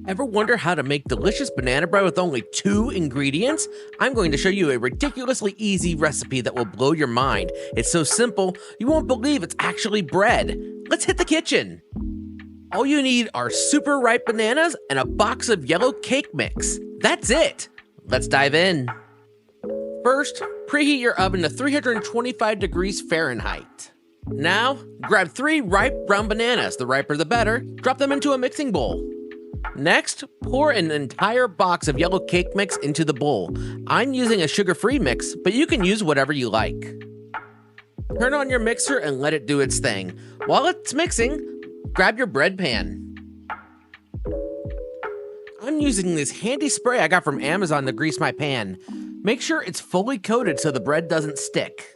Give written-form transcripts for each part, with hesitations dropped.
Ever wonder how to make delicious banana bread with only 2 ingredients? I'm going to show you a ridiculously easy recipe that will blow your mind. It's so simple, you won't believe it's actually bread. Let's hit the kitchen. All you need are super ripe bananas and a box of yellow cake mix. That's it. Let's dive in. First, preheat your oven to 325 degrees Fahrenheit. Now, grab 3 ripe brown bananas, the riper the better, drop them into a mixing bowl. Next, pour an entire box of yellow cake mix into the bowl. I'm using a sugar-free mix, but you can use whatever you like. Turn on your mixer and let it do its thing. While it's mixing, grab your bread pan. I'm using this handy spray I got from Amazon to grease my pan. Make sure it's fully coated so the bread doesn't stick.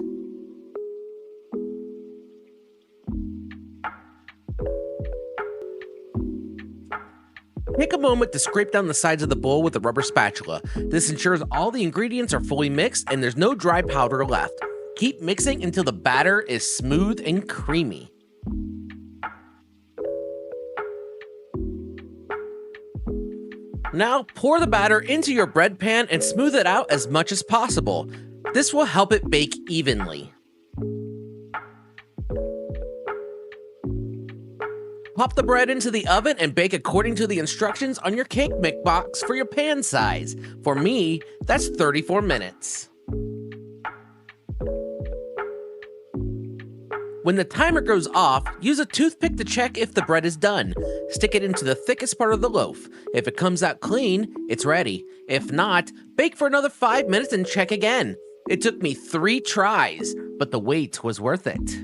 Take a moment to scrape down the sides of the bowl with a rubber spatula. This ensures all the ingredients are fully mixed and there's no dry powder left. Keep mixing until the batter is smooth and creamy. Now pour the batter into your bread pan and smooth it out as much as possible. This will help it bake evenly. Pop the bread into the oven and bake according to the instructions on your cake mix box for your pan size. For me, that's 34 minutes. When the timer goes off, use a toothpick to check if the bread is done. Stick it into the thickest part of the loaf. If it comes out clean, it's ready. If not, bake for another 5 minutes and check again. It took me 3 tries, but the wait was worth it.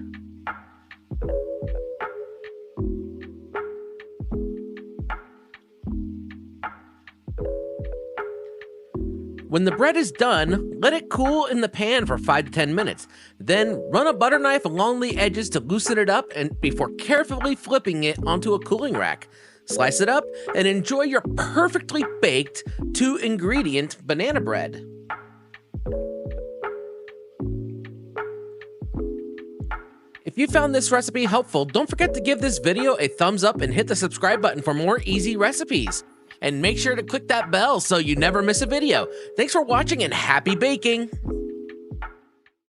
When the bread is done, let it cool in the pan for 5 to 10 minutes. Then run a butter knife along the edges to loosen it up and before carefully flipping it onto a cooling rack. Slice it up and enjoy your perfectly baked 2-ingredient banana bread. If you found this recipe helpful, don't forget to give this video a thumbs up and hit the subscribe button for more easy recipes. And make sure to click that bell so you never miss a video. Thanks for watching and happy baking!